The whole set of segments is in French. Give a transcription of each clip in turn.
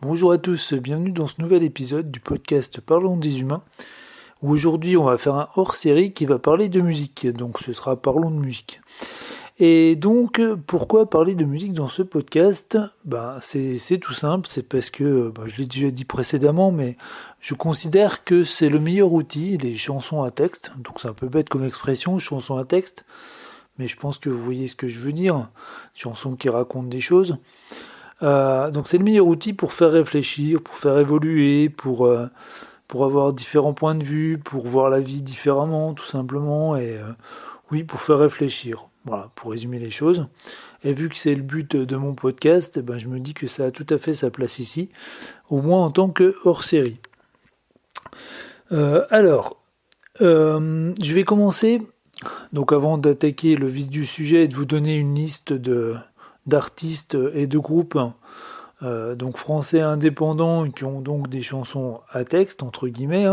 Bonjour à tous, bienvenue dans ce nouvel épisode du podcast Parlons des humains, où aujourd'hui on va faire un hors-série qui va parler de musique, donc ce sera Parlons de musique. Et donc, pourquoi parler de musique dans ce podcast? C'est tout simple, c'est parce que, je l'ai déjà dit précédemment, mais je considère que c'est le meilleur outil, les chansons à texte, donc c'est un peu bête comme expression, chansons à texte, mais je pense que vous voyez ce que je veux dire, chansons qui racontent des choses. Donc c'est le meilleur outil pour faire réfléchir, pour faire évoluer, pour avoir différents points de vue, pour voir la vie différemment, tout simplement, et oui, pour faire réfléchir. Voilà, pour résumer les choses. Et vu que c'est le but de mon podcast, je me dis que ça a tout à fait sa place ici, au moins en tant que hors-série. Alors, je vais commencer, donc avant d'attaquer le vif du sujet et de vous donner une liste d'artistes et de groupes donc français indépendants qui ont donc des chansons à texte entre guillemets.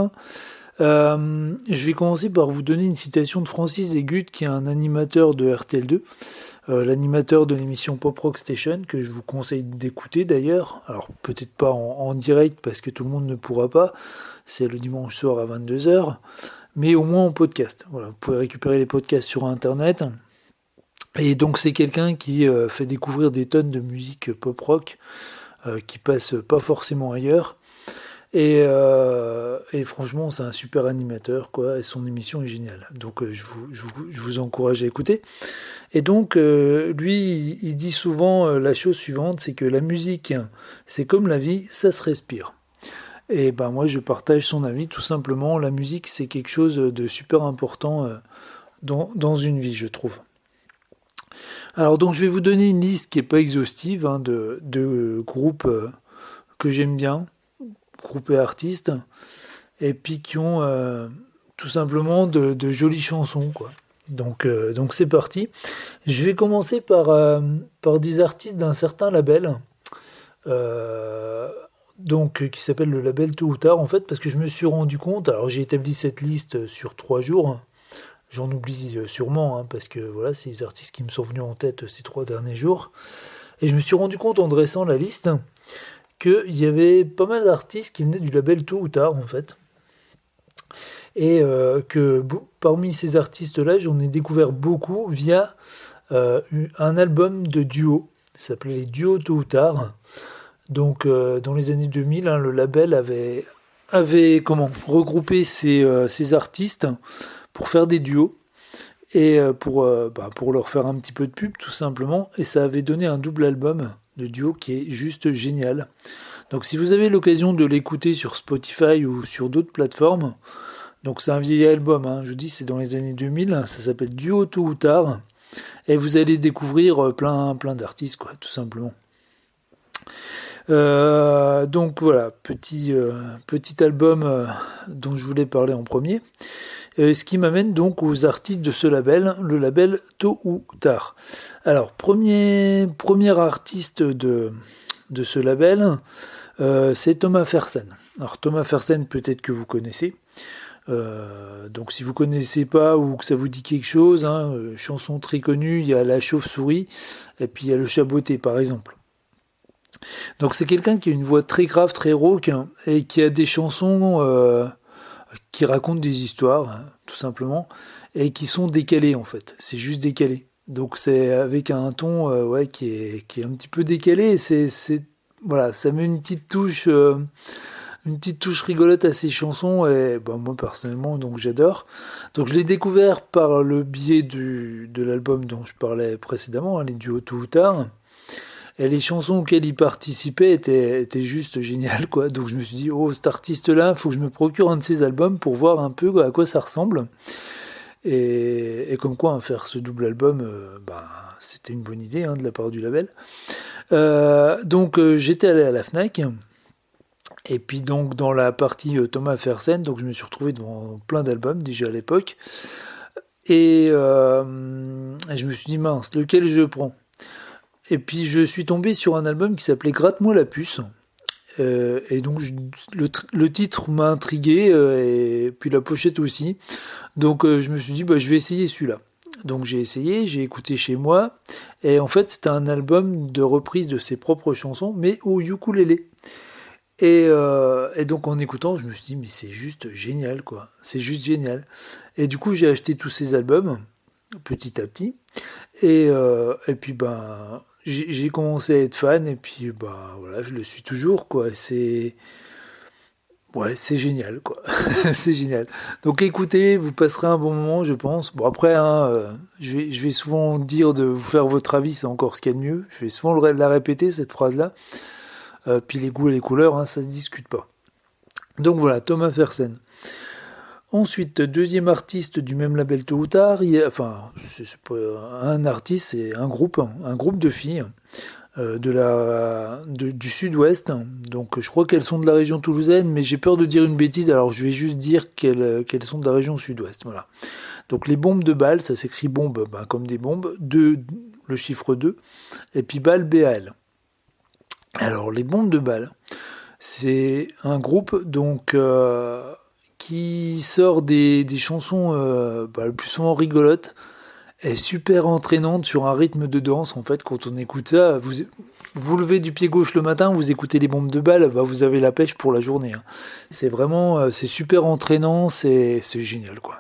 Je vais commencer par vous donner une citation de Francis Egut, qui est un animateur de RTL2, l'animateur de l'émission Pop Rock Station, que je vous conseille d'écouter d'ailleurs. Alors peut-être pas en direct parce que tout le monde ne pourra pas, c'est le dimanche soir à 22h, mais au moins en podcast. Voilà, vous pouvez récupérer les podcasts sur internet. Et donc c'est quelqu'un qui fait découvrir des tonnes de musique pop rock qui passe pas forcément ailleurs. Et franchement, c'est un super animateur, quoi, et son émission est géniale. Donc je vous encourage à écouter. Et donc lui, il dit souvent la chose suivante, c'est que la musique, c'est comme la vie, ça se respire. Et ben moi, je partage son avis, tout simplement. La musique, c'est quelque chose de super important dans une vie, je trouve. Alors donc je vais vous donner une liste qui n'est pas exhaustive de groupes que j'aime bien, groupes et artistes, et puis qui ont tout simplement de jolies chansons, quoi. Donc c'est parti. Je vais commencer par des artistes d'un certain label, euh, qui s'appelle le label Tôt ou Tard, en fait, parce que je me suis rendu compte, alors j'ai établi cette liste sur 3 jours. J'en oublie sûrement, parce que voilà, c'est les artistes qui me sont venus en tête ces 3 derniers jours. Et je me suis rendu compte en dressant la liste qu'il y avait pas mal d'artistes qui venaient du label Tôt ou Tard, en fait. Et parmi ces artistes-là, j'en ai découvert beaucoup via un album de duo. Ça s'appelait les duos Tôt ou Tard. Donc, dans les années 2000, le label avait regroupé ces artistes pour faire des duos et pour leur faire un petit peu de pub tout simplement, et ça avait donné un double album de duo qui est juste génial. Donc si vous avez l'occasion de l'écouter sur Spotify ou sur d'autres plateformes, donc c'est un vieil album, je dis c'est dans les années 2000, ça s'appelle Duo Tôt ou Tard, et vous allez découvrir plein d'artistes, quoi, tout simplement. Donc voilà, petit album dont je voulais parler en premier. Ce qui m'amène donc aux artistes de ce label, le label Tôt ou Tard. Alors, premier artiste de ce label, c'est Thomas Fersen. Alors, Thomas Fersen, peut-être que vous connaissez. Donc, si vous connaissez pas ou que ça vous dit quelque chose, chanson très connue, il y a La Chauve-souris et puis il y a Le Chaboté, par exemple. Donc, c'est quelqu'un qui a une voix très grave, très rauque, et qui a des chansons qui racontent des histoires, tout simplement, et qui sont décalées en fait. C'est juste décalé. Donc c'est avec un ton qui est un petit peu décalé. Et voilà, ça met une petite touche rigolote à ces chansons. Et moi personnellement, donc j'adore. Donc je l'ai découvert par le biais de l'album dont je parlais précédemment, les duos Tôt ou Tard. Et les chansons auxquelles il participait étaient juste géniales, quoi. Donc je me suis dit, oh, cet artiste-là, il faut que je me procure un de ses albums pour voir un peu à quoi ça ressemble. Et comme quoi, faire ce double album, c'était une bonne idée de la part du label. Donc j'étais allé à la Fnac. Et puis donc dans la partie Thomas Fersen, donc je me suis retrouvé devant plein d'albums déjà à l'époque. Et je me suis dit, mince, lequel je prends? Et puis je suis tombé sur un album qui s'appelait Gratte-moi la puce. Et donc le titre m'a intrigué, et puis la pochette aussi. Donc je me suis dit, je vais essayer celui-là. Donc j'ai essayé, j'ai écouté chez moi. Et en fait c'était un album de reprise de ses propres chansons, mais au ukulélé. Et donc en écoutant, je me suis dit, mais c'est juste génial, quoi. C'est juste génial. Et du coup, j'ai acheté tous ces albums, petit à petit. Et puis, ben, j'ai commencé à être fan, et puis, bah, voilà, je le suis toujours, quoi. Ouais, c'est génial, quoi. C'est génial. Donc écoutez, vous passerez un bon moment, je pense. Bon, après, hein, je vais souvent dire de vous faire votre avis, c'est encore ce qu'il y a de mieux. Je vais souvent la répéter, cette phrase-là. Puis les goûts et les couleurs, hein, ça se discute pas. Donc voilà, Thomas Fersen. Ensuite, deuxième artiste du même label tôt ou tard, enfin, c'est pas un artiste, c'est un groupe de filles du sud-ouest. Donc je crois qu'elles sont de la région toulousaine, mais j'ai peur de dire une bêtise, alors je vais juste dire qu'elles sont de la région sud-ouest. Voilà. Donc les bombes de balles, ça s'écrit bombe ben, comme des bombes, le chiffre 2, et puis balle BAL. Alors les bombes de balles, c'est un groupe donc qui sort des chansons le plus souvent rigolotes et super entraînantes sur un rythme de danse. En fait, quand on écoute ça, vous levez du pied gauche le matin, vous écoutez les bombes de balles, bah, vous avez la pêche pour la journée. Hein. C'est vraiment, c'est super entraînant, c'est génial quoi.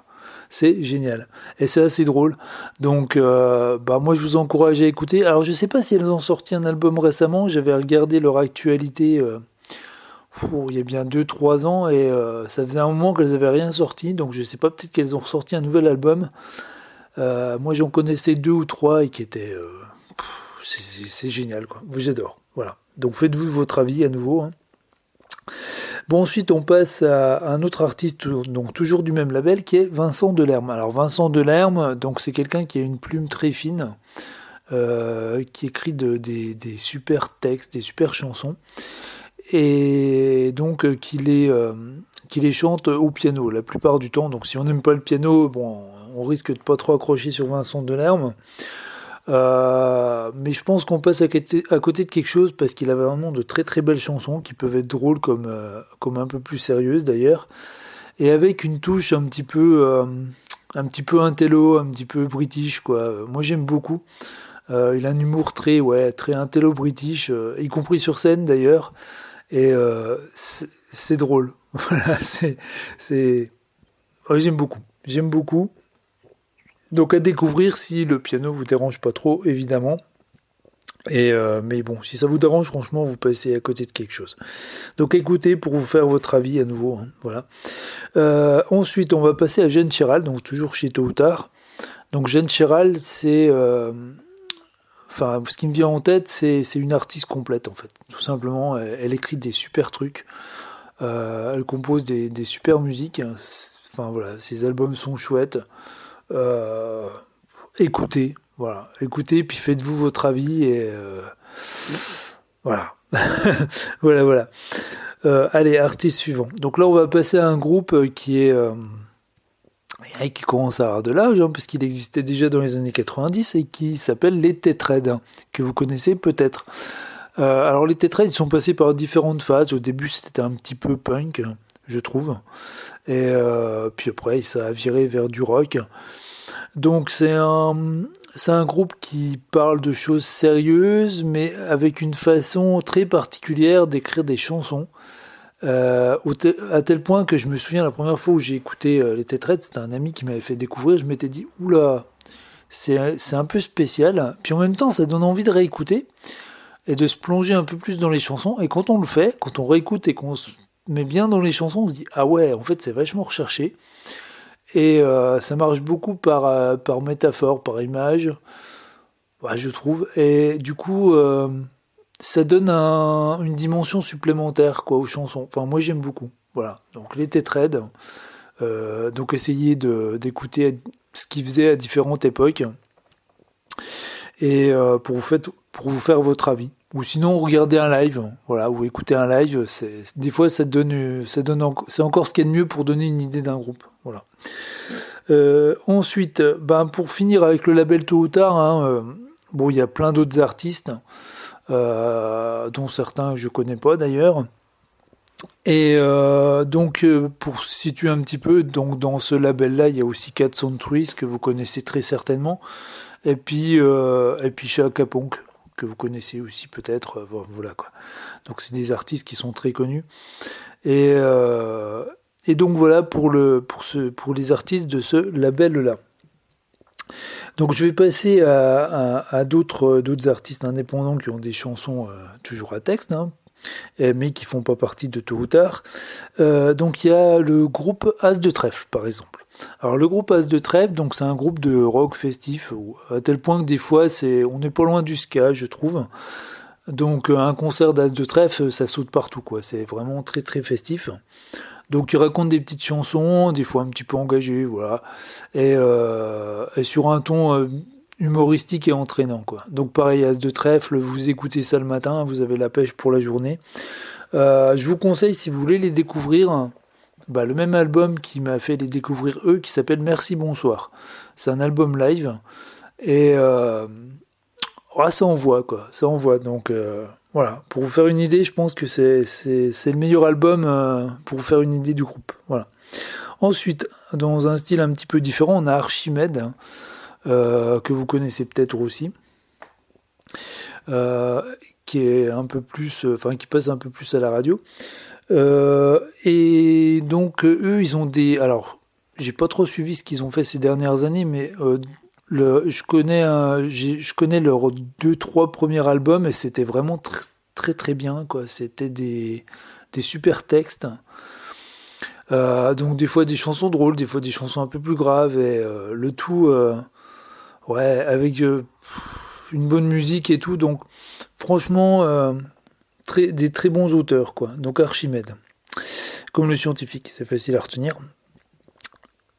C'est génial. Et c'est assez drôle. Donc, bah, moi, je vous encourage à écouter. Alors, je sais pas si elles ont sorti un album récemment. J'avais regardé leur actualité il y a bien 2 3 ans. Et ça faisait un moment qu'elles avaient rien sorti. Donc, je sais pas, peut-être qu'elles ont sorti un nouvel album. Moi, j'en connaissais 2 ou 3 et qui étaient... c'est génial, quoi. Moi, j'adore. Voilà. Donc, faites-vous votre avis à nouveau. Hein. Bon, ensuite, on passe à un autre artiste, donc toujours du même label, qui est Vincent Delerme. Alors, Vincent Delerme, donc c'est quelqu'un qui a une plume très fine, qui écrit des super textes, des super chansons, et donc qui les chante au piano la plupart du temps. Donc, si on n'aime pas le piano, bon, on risque de pas trop accrocher sur Vincent Delerme. Mais je pense qu'on passe à côté de quelque chose parce qu'il avait vraiment de très très belles chansons qui peuvent être drôles comme un peu plus sérieuses d'ailleurs et avec une touche un petit peu intello, un petit peu british quoi. Moi j'aime beaucoup. Il a un humour très intello british, y compris sur scène d'ailleurs et c'est drôle. Voilà, ouais, j'aime beaucoup. Donc à découvrir si le piano vous dérange pas trop, évidemment. Mais bon, si ça vous dérange, franchement, vous passez à côté de quelque chose. Donc écoutez pour vous faire votre avis à nouveau. Hein, voilà. Ensuite, on va passer à Jeanne Chéral, donc toujours chez Tôt ou Tard. Donc Jeanne Chéral, enfin, ce qui me vient en tête, c'est une artiste complète en fait. Tout simplement, elle écrit des super trucs. Elle compose des super musiques. Enfin voilà, ses albums sont chouettes. Euh, écoutez, voilà, écoutez, puis faites-vous votre avis et voilà, voilà. Allez, artiste suivant. Donc là, on va passer à un groupe qui commence à avoir de l'âge, hein, parce qu'il existait déjà dans les années 90 et qui s'appelle les Tetraids, hein, que vous connaissez peut-être. Alors les Tetraids, ils sont passés par différentes phases. Au début, c'était un petit peu punk, je trouve, et puis après, ça a viré vers du rock. Donc c'est un groupe qui parle de choses sérieuses, mais avec une façon très particulière d'écrire des chansons. À tel point que je me souviens la première fois où j'ai écouté les Tetraids, c'était un ami qui m'avait fait découvrir, je m'étais dit oula, c'est un peu spécial, puis en même temps ça donne envie de réécouter et de se plonger un peu plus dans les chansons, et quand on le fait, quand on réécoute et qu'on se met bien dans les chansons, on se dit ah ouais, en fait c'est vachement recherché, et ça marche beaucoup par métaphore, par image, ouais, je trouve, et du coup ça donne une dimension supplémentaire quoi aux chansons. Enfin moi j'aime beaucoup. Voilà. Donc les Tetraids. Donc essayez d'écouter ce qu'ils faisaient à différentes époques et pour vous faire votre avis. Ou sinon regardez un live, voilà, ou écoutez un live. Des fois c'est encore ce qu'il y a de mieux pour donner une idée d'un groupe. Voilà. Ensuite, ben pour finir avec le label Tôt ou Tard, hein, bon il y a plein d'autres artistes. Dont certains que je connais pas d'ailleurs. Et donc pour situer un petit peu, donc dans ce label-là, il y a aussi Cat Sound Trees que vous connaissez très certainement, et puis Chaka Ponk que vous connaissez aussi peut-être, voilà quoi. Donc c'est des artistes qui sont très connus. Et, euh, et donc voilà pour les artistes de ce label-là. Donc je vais passer à d'autres artistes indépendants qui ont des chansons toujours à texte, hein, mais qui font pas partie de Tôt ou Tard. Donc il y a le groupe As de Trèfle, par exemple. Alors le groupe As de Trèfle, donc c'est un groupe de rock festif, à tel point que des fois on n'est pas loin du ska, je trouve. Donc un concert d'As de Trèfle, ça saute partout, quoi. C'est vraiment très très festif. Donc il raconte des petites chansons, des fois un petit peu engagées, voilà, et sur un ton humoristique et entraînant, quoi. Donc pareil, As de Trèfle, vous écoutez ça le matin, vous avez la pêche pour la journée. Je vous conseille, si vous voulez les découvrir, le même album qui m'a fait les découvrir eux, qui s'appelle Merci Bonsoir. C'est un album live, et ça envoie, quoi. Ça envoie, donc voilà. Pour vous faire une idée, je pense que c'est le meilleur album pour vous faire une idée du groupe. Voilà. Ensuite, dans un style un petit peu différent, on a Archimède, que vous connaissez peut-être aussi, qui est un peu plus, qui passe un peu plus à la radio. Et donc eux, ils ont des. Alors, j'ai pas trop suivi ce qu'ils ont fait ces dernières années, mais je connais leurs 2-3 premiers albums et c'était vraiment très très bien, quoi. C'était des super textes. Donc des fois des chansons drôles, des fois des chansons un peu plus graves et le tout, avec une bonne musique et tout. Donc franchement, des très bons auteurs, quoi. Donc Archimède, comme le scientifique, c'est facile à retenir.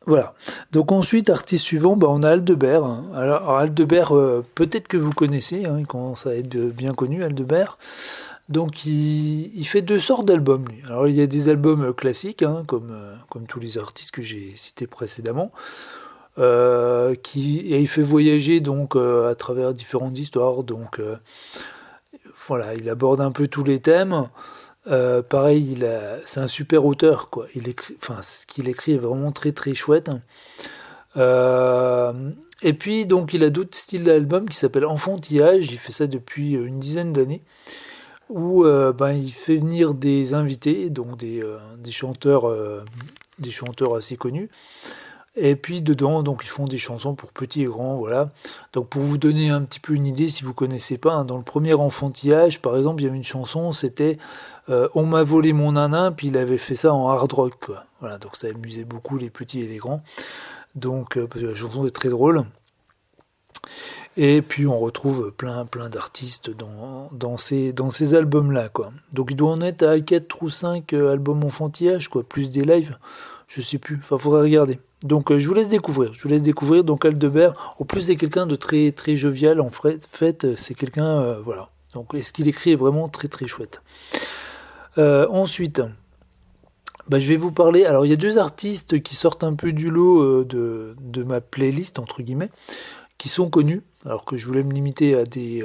Voilà. Donc ensuite, artiste suivant, on a Aldebert. Alors Aldebert, peut-être que vous connaissez, hein, il commence à être bien connu, Aldebert. Donc il fait 2 sortes d'albums, lui. Alors il y a des albums classiques, hein, comme tous les artistes que j'ai cités précédemment, et il fait voyager donc à travers différentes histoires. Donc voilà, il aborde un peu tous les thèmes. Pareil, c'est un super auteur, quoi. Ce qu'il écrit est vraiment très très chouette. Et puis donc il a d'autres styles d'albums qui s'appellent Enfantillage. Il fait ça depuis une dizaine d'années, où il fait venir des invités, donc des chanteurs assez connus. Et puis dedans, donc ils font des chansons pour petits et grands, voilà. Donc pour vous donner un petit peu une idée, si vous connaissez pas, hein, dans le premier Enfantillage, par exemple, il y avait une chanson, c'était On m'a volé mon nanin, puis il avait fait ça en hard rock, quoi. Voilà, donc ça amusait beaucoup les petits et les grands. Donc parce que la chanson est très drôle. Et puis on retrouve plein d'artistes dans ces albums-là, quoi. Donc il doit en être à 4 ou 5 albums enfantillage, quoi, plus des lives, je sais plus, faudrait regarder. Donc je vous laisse découvrir, donc Aldebert, en plus c'est quelqu'un de très très jovial, en fait, c'est quelqu'un, voilà. Donc ce qu'il écrit est vraiment très très chouette. Ensuite, je vais vous parler, alors il y a 2 artistes qui sortent un peu du lot de ma playlist, entre guillemets, qui sont connus, alors que je voulais me limiter à des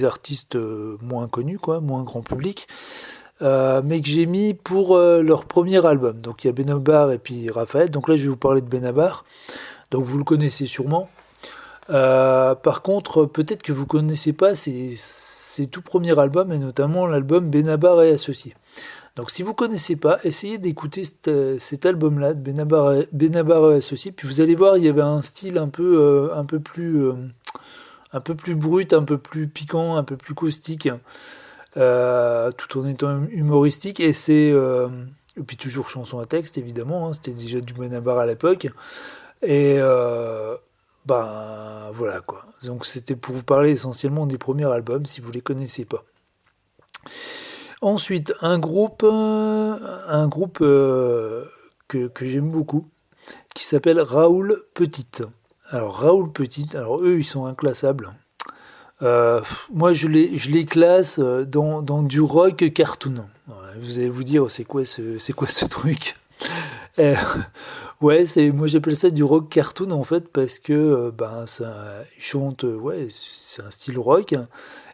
artistes moins connus, quoi, moins grand public, mais que j'ai mis pour leur premier album. Donc il y a Benabar et puis Raphaël. Donc là je vais vous parler de Benabar. Donc vous le connaissez sûrement. Par contre, peut-être que vous connaissez pas ses tout premiers albums, et notamment l'album Benabar et Associés. Donc si vous connaissez pas, essayez d'écouter cet album-là de Benabar et Associés, puis vous allez voir, il y avait un style un peu plus brut, un peu plus piquant, un peu plus caustique, tout en étant humoristique, et puis toujours chanson à texte évidemment, hein, c'était déjà du Benabar à l'époque, et voilà quoi. Donc c'était pour vous parler essentiellement des premiers albums si vous les connaissez pas. Ensuite, un groupe que j'aime beaucoup, qui s'appelle Raoul Petite. Alors Raoul Petite, alors eux ils sont inclassables. Moi je les classe dans du rock cartoon. Ouais, vous allez vous dire c'est quoi ce truc? Euh, Ouais, moi j'appelle ça du rock cartoon en fait parce que ils chantent, ouais, c'est un style rock.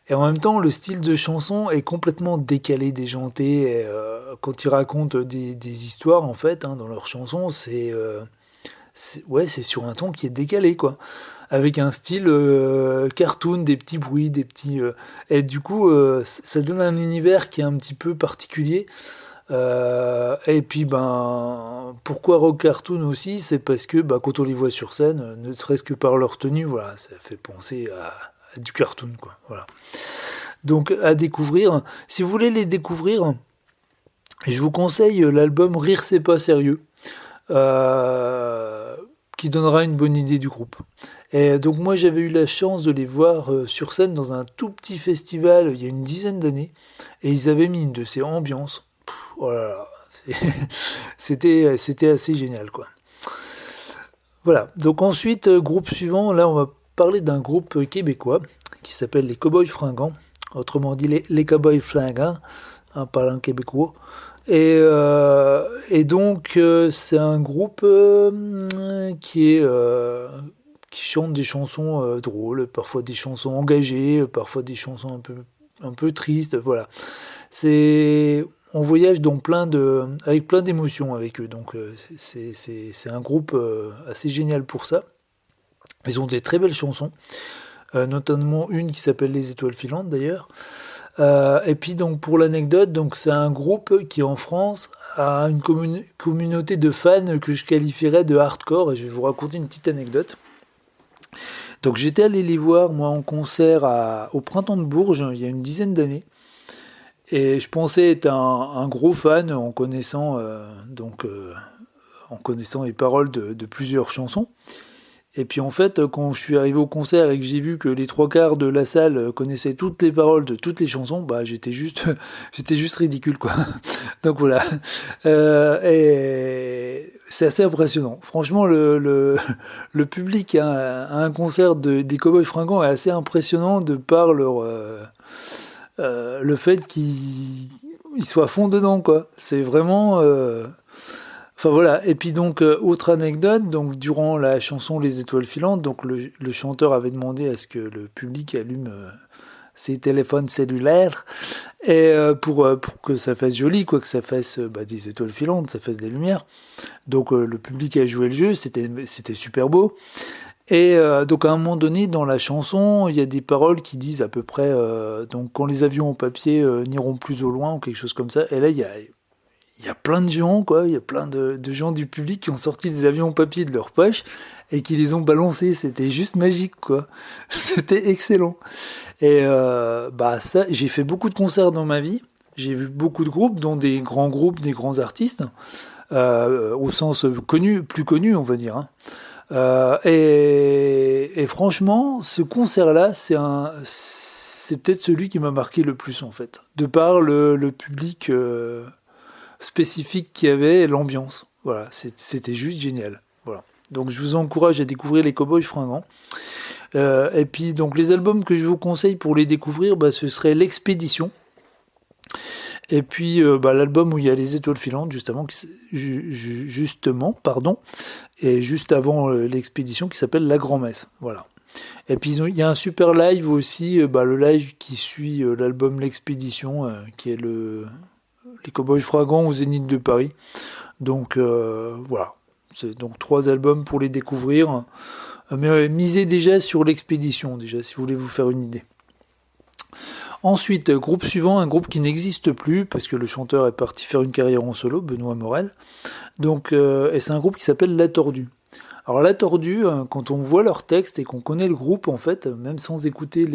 Et en même temps, le style de chanson est complètement décalé, déjanté. Et, quand ils racontent des histoires, en fait, hein, dans leurs chansons, ouais, c'est sur un ton qui est décalé, quoi. avec un style cartoon, des petits bruits, des petits... et du coup, ça donne un univers qui est un petit peu particulier. Et puis, ben, pourquoi rock cartoon aussi? C'est parce que bah, quand on les voit sur scène, ne serait-ce que par leur tenue, voilà, ça fait penser à du cartoon, quoi. Voilà. Donc, à découvrir. Si vous voulez les découvrir, je vous conseille l'album Rire c'est pas sérieux, euh, qui donnera une bonne idée du groupe. Et donc moi j'avais eu la chance de les voir sur scène dans un tout petit festival il y a une dizaine d'années, et ils avaient mis une de ces ambiances. Oh là là, c'était assez génial quoi. Voilà. Donc ensuite groupe suivant, là on va parler d'un groupe québécois qui s'appelle les Cowboys Fringants, autrement dit les Cowboys Fringants, en parlant québécois. Et donc c'est un groupe qui chante des chansons drôles, parfois des chansons engagées, parfois des chansons un peu tristes. Voilà, c'est on voyage dans avec plein d'émotions avec eux. Donc c'est un groupe assez génial pour ça. Ils ont des très belles chansons, notamment une qui s'appelle Les Étoiles Filantes d'ailleurs. Et puis donc pour l'anecdote, donc c'est un groupe qui en France a une communauté de fans que je qualifierais de hardcore, et je vais vous raconter une petite anecdote. Donc j'étais allé les voir moi en concert au Printemps de Bourges il y a une dizaine d'années, et je pensais être un gros fan en connaissant en connaissant les paroles de plusieurs chansons. Et puis en fait, quand je suis arrivé au concert et que j'ai vu que les trois quarts de la salle connaissaient toutes les paroles de toutes les chansons, bah j'étais juste ridicule quoi. Donc voilà. Et c'est assez impressionnant. Franchement, le public à un concert des Cowboys Fringants est assez impressionnant de par le fait qu'ils soient à fond dedans quoi. C'est vraiment enfin voilà, et puis donc autre anecdote, donc durant la chanson Les Étoiles Filantes, donc le chanteur avait demandé à ce que le public allume ses téléphones cellulaires, et pour que ça fasse joli, quoi, que ça fasse des étoiles filantes, ça fasse des lumières. Donc le public a joué le jeu, c'était super beau. Et donc à un moment donné dans la chanson, il y a des paroles qui disent à peu près donc quand les avions en papier n'iront plus au loin ou quelque chose comme ça. Et là il y a plein de gens, quoi. Il y a plein de gens du public qui ont sorti des avions en papier de leur poche et qui les ont balancés. C'était juste magique, quoi. C'était excellent. Et ça, j'ai fait beaucoup de concerts dans ma vie. J'ai vu beaucoup de groupes, des grands artistes, au sens connu, plus connu, on va dire. Hein. Et franchement, ce concert-là, c'est peut-être celui qui m'a marqué le plus, en fait. De par le public. Spécifique qu'il y avait et l'ambiance. Voilà, c'était juste génial. Voilà. Donc je vous encourage à découvrir les Cowboys Fringants. Et puis donc les albums que je vous conseille pour les découvrir, ce serait L'Expédition. Et puis l'album où il y a les étoiles filantes, justement, pardon, et juste avant L'Expédition qui s'appelle La Grand-Messe. Voilà. Et puis il y a un super live aussi, le live qui suit l'album L'Expédition, qui est les Cowboys Fringants au Zénith de Paris. Donc voilà, c'est donc 3 albums pour les découvrir. Mais misez déjà sur L'Expédition, déjà, si vous voulez vous faire une idée. Ensuite, groupe suivant, un groupe qui n'existe plus, parce que le chanteur est parti faire une carrière en solo, Benoît Morel. Donc, et c'est un groupe qui s'appelle La Tordue. Alors La Tordue, quand on voit leur texte et qu'on connaît le groupe, en fait, même sans écouter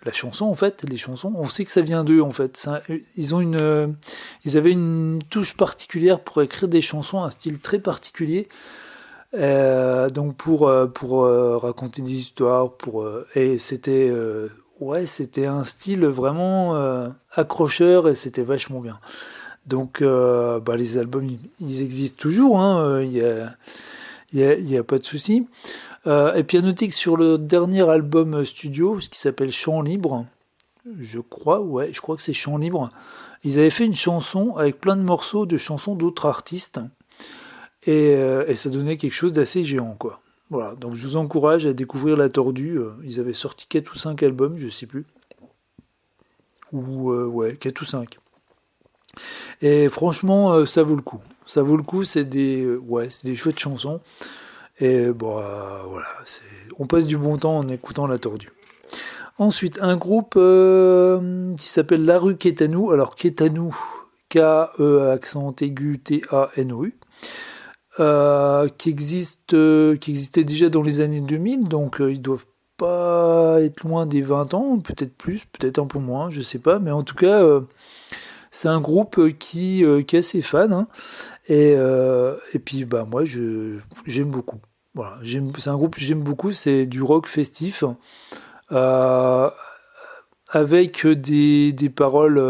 la chanson, en fait, les chansons, on sait que ça vient d'eux, en fait. Ils avaient une touche particulière pour écrire des chansons, un style très particulier. Donc pour raconter des histoires, et c'était un style vraiment accrocheur, et c'était vachement bien. Donc les albums ils existent toujours, hein, y a pas de souci. Et puis à noter que sur le dernier album studio, ce qui s'appelle Chant Libre, je crois que c'est Chant Libre, ils avaient fait une chanson avec plein de morceaux de chansons d'autres artistes, et ça donnait quelque chose d'assez géant, quoi. Voilà, donc je vous encourage à découvrir La Tordue. Ils avaient sorti 4 ou 5 albums, je sais plus. Ou 4 ou 5. Et franchement, ça vaut le coup. Ça vaut le coup, c'est des chouettes chansons. Et bon, voilà, on passe du bon temps en écoutant La Tordue. Ensuite, un groupe qui s'appelle La Rue Kétanou. Alors, Kétanou, K-E accent aigu T-A-N-O-U. Qui existait déjà dans les années 2000, donc ils doivent pas être loin des 20 ans, peut-être plus, peut-être un peu moins, je sais pas, mais en tout cas, c'est un groupe qui est assez fan, hein, et puis bah moi j'aime beaucoup. Voilà, c'est un groupe que j'aime beaucoup, c'est du rock festif, euh, avec des paroles,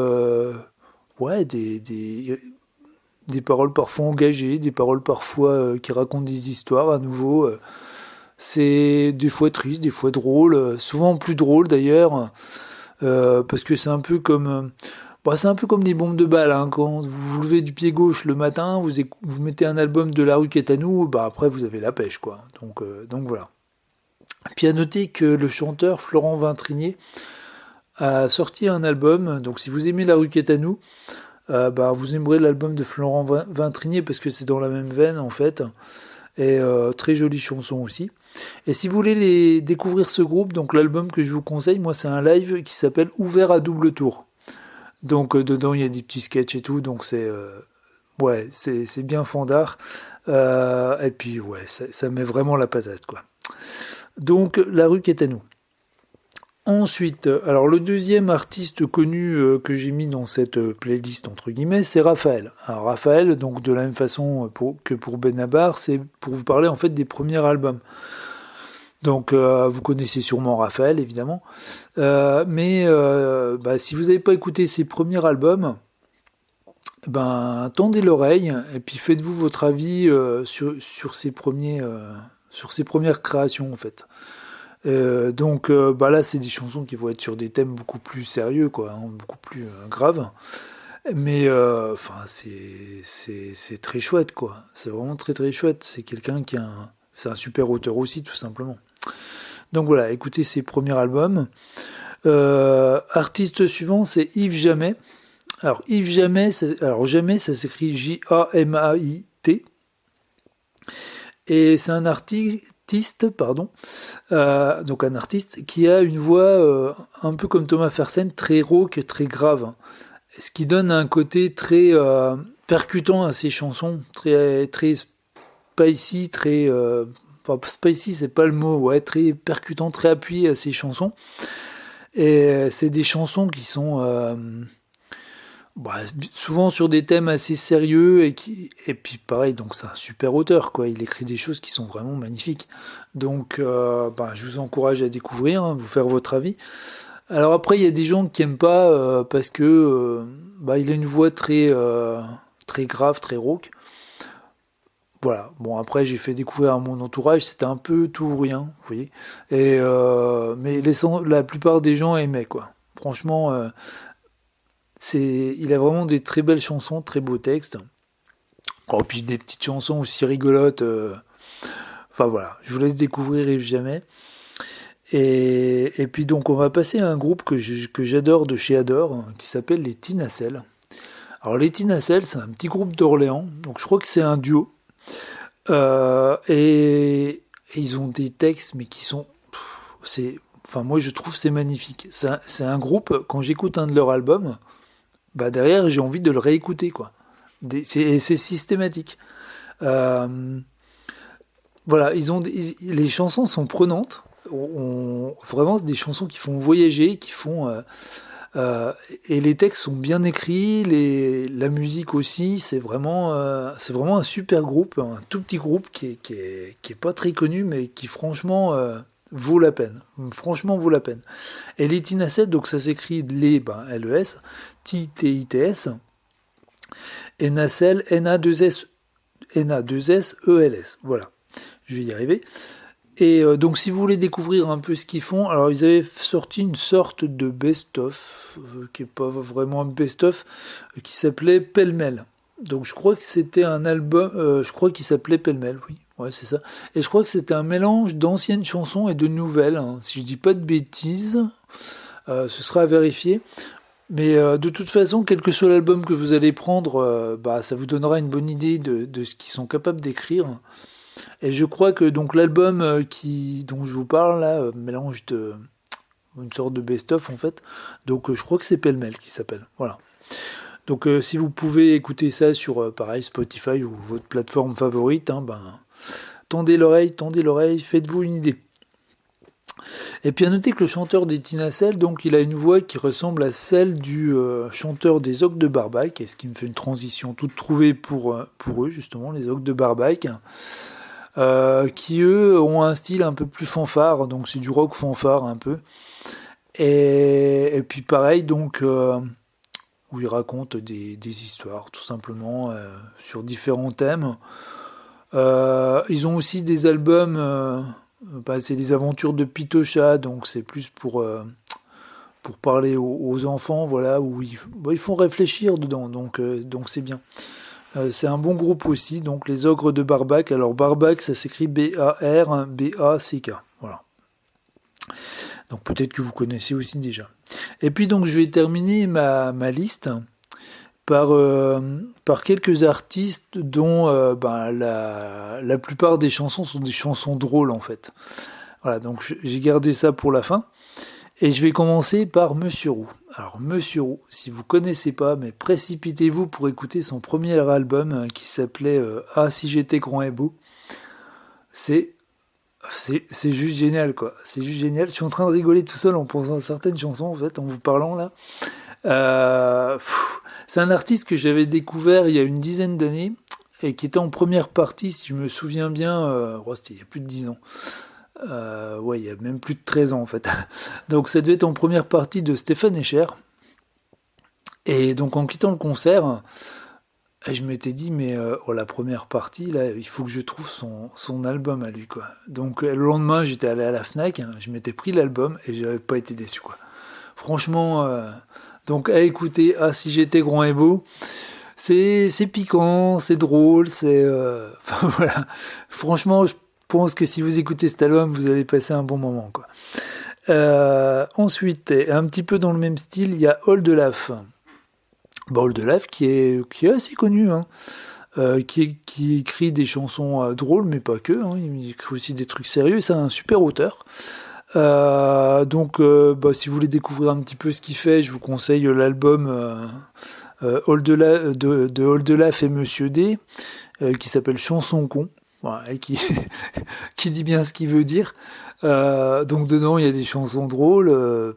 ouais, des paroles parfois engagées, des paroles parfois qui racontent des histoires à nouveau. C'est des fois triste, des fois drôle, souvent plus drôle d'ailleurs, parce que c'est un peu comme, bah, c'est un peu comme des bombes de balles. Hein. Quand vous vous levez du pied gauche le matin, vous mettez un album de La Rue Kétanou, bah après vous avez la pêche quoi. Donc voilà. Puis à noter que le chanteur Florent Vintrinier a sorti un album. Donc si vous aimez La Rue Kétanou, bah, vous aimerez l'album de Florent Vintrinier parce que c'est dans la même veine en fait. Et très jolie chanson aussi. Et si vous voulez découvrir ce groupe, donc l'album que je vous conseille, moi c'est un live qui s'appelle Ouvert à double tour. Donc dedans il y a des petits sketchs et tout, donc ouais, c'est bien fandard. Et puis ouais, ça met vraiment la patate quoi. Donc La Rue Kétanou. Ensuite, alors le deuxième artiste connu que j'ai mis dans cette playlist entre guillemets, c'est Raphaël. Alors Raphaël, donc de la même façon que pour Benabar, c'est pour vous parler en fait des premiers albums. Donc vous connaissez sûrement Raphaël évidemment, mais bah, si vous n'avez pas écouté ses premiers albums, ben tendez l'oreille et puis faites-vous votre avis sur ses premières créations en fait. Donc bah là c'est des chansons qui vont être sur des thèmes beaucoup plus sérieux quoi, hein, beaucoup plus graves. Mais enfin c'est très chouette quoi. C'est vraiment très très chouette. C'est quelqu'un c'est un super auteur aussi tout simplement. Donc voilà, écoutez ses premiers albums. Artiste suivant c'est Yves Jamais. Alors Yves Jamais, Jamais ça s'écrit J-A-M-A-I-T. Et c'est un artiste, pardon, donc un artiste qui a une voix un peu comme Thomas Fersen, très rauque, très grave, ce qui donne un côté très percutant à ses chansons, très très spicy, très enfin, spicy c'est pas le mot, ouais, très percutant, très appuyé à ses chansons. Et c'est des chansons qui sont bah, souvent sur des thèmes assez sérieux et puis pareil, donc c'est un super auteur quoi, il écrit des choses qui sont vraiment magnifiques, donc bah, je vous encourage à découvrir, hein, vous faire votre avis. Alors après il y a des gens qui aiment pas parce que bah, il a une voix très grave, très rauque. Voilà, bon après j'ai fait découvrir à mon entourage, c'était un peu tout ou rien, vous voyez, et mais la plupart des gens aimaient quoi, franchement. Il a vraiment des très belles chansons, très beaux textes. Oh, puis des petites chansons aussi rigolotes. Enfin voilà, je vous laisse découvrir Yves Jamais. Et puis donc on va passer à un groupe que j'adore de chez Adore, hein, qui s'appelle les Tinasel. Alors les Tinasel, c'est un petit groupe d'Orléans, donc je crois que c'est un duo. Et ils ont des textes, mais qui sont... Enfin moi je trouve c'est magnifique. C'est un groupe, quand j'écoute un de leurs albums, bah derrière j'ai envie de le réécouter quoi. C'est systématique. Euh, voilà, les chansons sont prenantes. Vraiment c'est des chansons qui font voyager, qui font et les textes sont bien écrits, la musique aussi. C'est vraiment un super groupe, un tout petit groupe qui est pas très connu, mais qui franchement vaut la peine. Franchement vaut la peine. Et les Tinasel, donc ça s'écrit L-E-S, T-I-T-S, et Nacelle, N-A-2-S-E-L-S. Voilà, je vais y arriver. Et donc si vous voulez découvrir un peu ce qu'ils font, alors ils avaient sorti une sorte de best-of, qui n'est pas vraiment un best-of, qui s'appelait Pêle-mêle. Donc je crois que c'était un album, je crois qu'il s'appelait Pêle-mêle, oui, ouais c'est ça. Et je crois que c'était un mélange d'anciennes chansons et de nouvelles, hein. Si je dis pas de bêtises, ce sera à vérifier. Mais de toute façon, quel que soit l'album que vous allez prendre, bah, ça vous donnera une bonne idée de ce qu'ils sont capables d'écrire. Et je crois que donc l'album dont je vous parle là, mélange de une sorte de best-of en fait. Donc je crois que c'est Pêle-mêle qui s'appelle. Voilà. Donc si vous pouvez écouter ça sur pareil Spotify ou votre plateforme favorite, hein, tendez l'oreille, faites-vous une idée. Et puis à noter que le chanteur des Tinasel, donc il a une voix qui ressemble à celle du chanteur des Ogres de Barbac, et ce qui me fait une transition toute trouvée pour eux justement, les Ogres de Barbac, qui eux ont un style un peu plus fanfare, donc c'est du rock fanfare un peu. Et puis pareil donc où ils racontent des histoires tout simplement sur différents thèmes. Ils ont aussi des albums, c'est des aventures de Pitocha, donc c'est plus pour parler aux enfants, voilà, où ils font réfléchir dedans, donc c'est bien. C'est un bon groupe aussi, donc les Ogres de Barbac. Alors Barbac, ça s'écrit B-A-R-B-A-C-K, voilà. Donc peut-être que vous connaissez aussi déjà. Et puis donc je vais terminer ma liste par quelques artistes dont la plupart des chansons sont des chansons drôles en fait. Voilà, donc j'ai gardé ça pour la fin. Et je vais commencer par Monsieur Roux. Alors Monsieur Roux, si vous connaissez pas, mais précipitez-vous pour écouter son premier album qui s'appelait Ah si j'étais grand et beau. C'est juste génial quoi. C'est juste génial. Je suis en train de rigoler tout seul en pensant à certaines chansons en fait, en vous parlant là. C'est un artiste que j'avais découvert il y a une dizaine d'années et qui était en première partie, si je me souviens bien, c'était il y a plus de 10 ans. Il y a même plus de 13 ans en fait. Donc ça devait être en première partie de Stéphane Escher. Et donc en quittant le concert, je m'étais dit mais la première partie là, il faut que je trouve son album à lui quoi. Donc le lendemain j'étais allé à la Fnac, hein, je m'étais pris l'album et j'avais pas été déçu quoi. Franchement, donc à écouter, ah si j'étais grand et beau, c'est piquant, c'est drôle, voilà. Franchement, je pense que si vous écoutez cet album, vous allez passer un bon moment quoi. Ensuite, un petit peu dans le même style, il y a Oldelaf. Oldelaf qui est assez connu, hein. Qui écrit des chansons drôles, mais pas que. Hein. Il écrit aussi des trucs sérieux. C'est un super auteur. Si vous voulez découvrir un petit peu ce qu'il fait, je vous conseille l'album de Oldelaf et Monsieur D, qui s'appelle Chanson con, voilà, et qui qui dit bien ce qu'il veut dire. Donc dedans il y a des chansons drôles,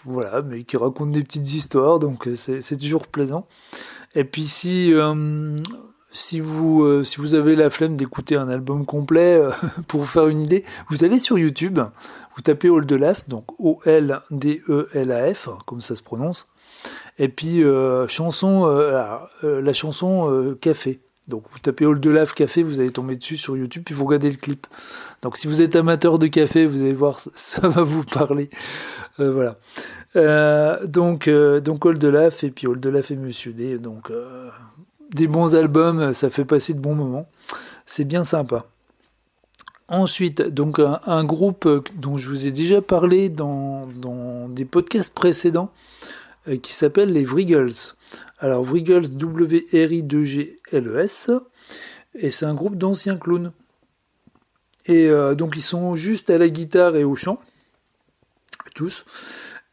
voilà, mais qui racontent des petites histoires, donc c'est toujours plaisant. Et puis si vous avez la flemme d'écouter un album complet, pour vous faire une idée, vous allez sur YouTube, vous tapez Oldelaf, donc O-L-D-E-L-A-F, comme ça se prononce, et puis la chanson Café. Donc vous tapez Oldelaf Café, vous allez tomber dessus sur YouTube, puis vous regardez le clip. Donc si vous êtes amateur de café, vous allez voir, ça va vous parler. Voilà. Donc Oldelaf, et puis Oldelaf et Monsieur D, donc des bons albums, ça fait passer de bons moments. C'est bien sympa. Ensuite, donc un groupe dont je vous ai déjà parlé dans des podcasts précédents, qui s'appelle les Wriggles. Alors Wriggles, W-R-I-2-G-L-E-S, et c'est un groupe d'anciens clowns. Et donc ils sont juste à la guitare et au chant, tous.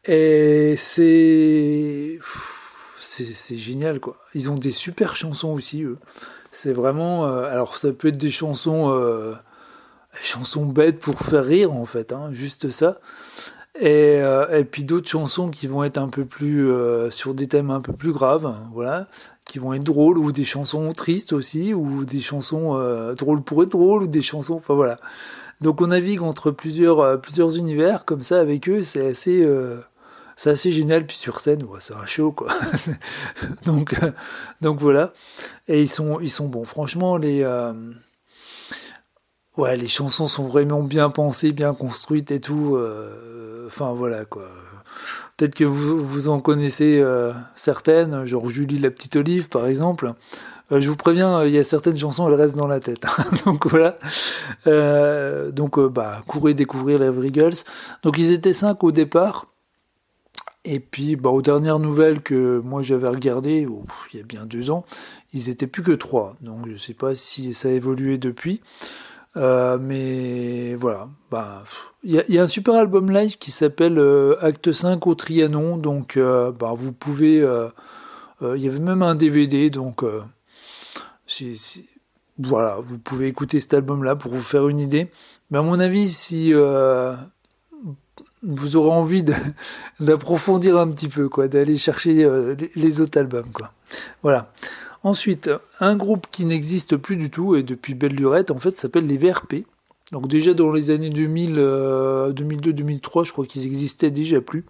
Et c'est génial quoi. Ils ont des super chansons aussi eux. C'est vraiment alors ça peut être des chansons bêtes pour faire rire en fait, hein, juste ça. Et puis d'autres chansons qui vont être un peu plus sur des thèmes un peu plus graves, hein, voilà, qui vont être drôles, ou des chansons tristes aussi, ou des chansons drôles pour être drôles, ou des chansons, enfin voilà. Donc on navigue entre plusieurs univers comme ça avec eux, c'est assez génial. Puis sur scène, c'est un show quoi. donc voilà. Et ils sont bons. Franchement les chansons sont vraiment bien pensées, bien construites et tout. Enfin voilà quoi. Peut-être que vous en connaissez certaines, genre Julie la petite olive par exemple. Je vous préviens, il y a certaines chansons, elles restent dans la tête. Donc voilà. Courez découvrir les Wriggles. Donc ils étaient 5 au départ. Et puis, aux dernières nouvelles que moi j'avais regardées, il y a bien 2 ans, ils étaient plus que 3. Donc je sais pas si ça a évolué depuis. Mais voilà. Il y a un super album live qui s'appelle Acte 5 au Trianon. Donc vous pouvez... il y avait même un DVD. Donc voilà, vous pouvez écouter cet album-là pour vous faire une idée. Mais à mon avis, si vous aurez envie d'approfondir un petit peu, quoi, d'aller chercher les autres albums, quoi. Voilà. Ensuite, un groupe qui n'existe plus du tout, et depuis belle lurette, en fait, s'appelle les VRP. Donc déjà dans les années 2000, 2002-2003, je crois qu'ils existaient déjà plus.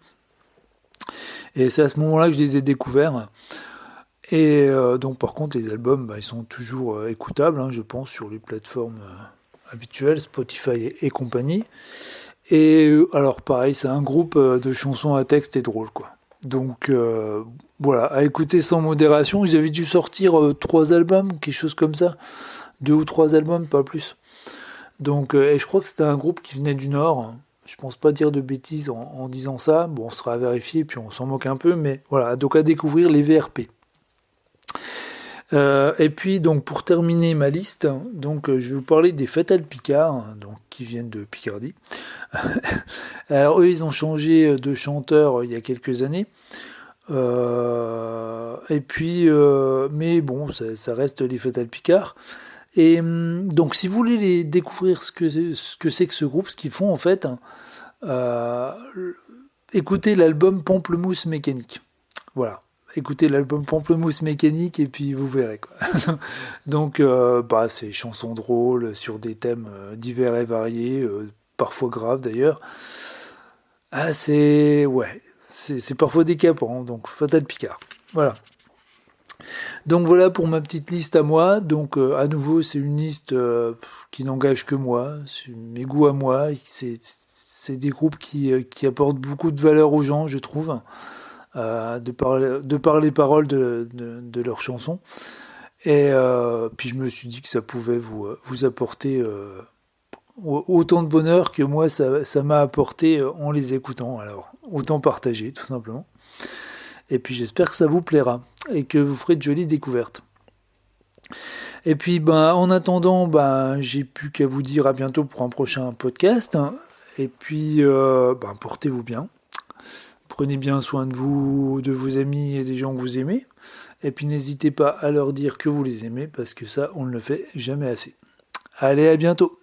Et c'est à ce moment-là que je les ai découverts. Et donc par contre, les albums, ils sont toujours écoutables, je pense, sur les plateformes habituelles, Spotify et compagnie. Et alors pareil, c'est un groupe de chansons à texte et drôle, quoi. Donc voilà, à écouter sans modération. Ils avaient dû sortir 3 albums, quelque chose comme ça. 2 ou 3 albums, pas plus. Donc, et je crois que c'était un groupe qui venait du Nord. Je pense pas dire de bêtises en disant ça. Bon, on sera à vérifier, puis on s'en moque un peu, mais voilà, donc à découvrir les VRP. Et puis donc pour terminer ma liste, donc je vais vous parler des Fatal Picard, donc qui viennent de Picardie. Alors eux ils ont changé de chanteur il y a quelques années. Et puis mais bon ça reste les Fatal Picard. Et donc si vous voulez découvrir ce que c'est que ce groupe, ce qu'ils font en fait, euh, écoutez l'album Pamplemousse Mécanique. Voilà. Écoutez l'album Pamplemousse Mécanique et puis vous verrez, quoi. Donc c'est chansons drôles sur des thèmes divers et variés, parfois graves d'ailleurs. Ah c'est parfois décapant, donc Fatal Picard. Voilà. Donc voilà pour ma petite liste à moi. Donc à nouveau c'est une liste qui n'engage que moi, c'est mes goûts à moi. C'est des groupes qui apportent beaucoup de valeur aux gens, je trouve. De par les paroles de leurs chansons. Et puis je me suis dit que ça pouvait vous apporter autant de bonheur que moi ça m'a apporté en les écoutant. Alors autant partager tout simplement. Et puis j'espère que ça vous plaira et que vous ferez de jolies découvertes. Et puis en attendant, j'ai plus qu'à vous dire à bientôt pour un prochain podcast. Et puis portez-vous bien. Prenez bien soin de vous, de vos amis et des gens que vous aimez. Et puis n'hésitez pas à leur dire que vous les aimez, parce que ça, on ne le fait jamais assez. Allez, à bientôt!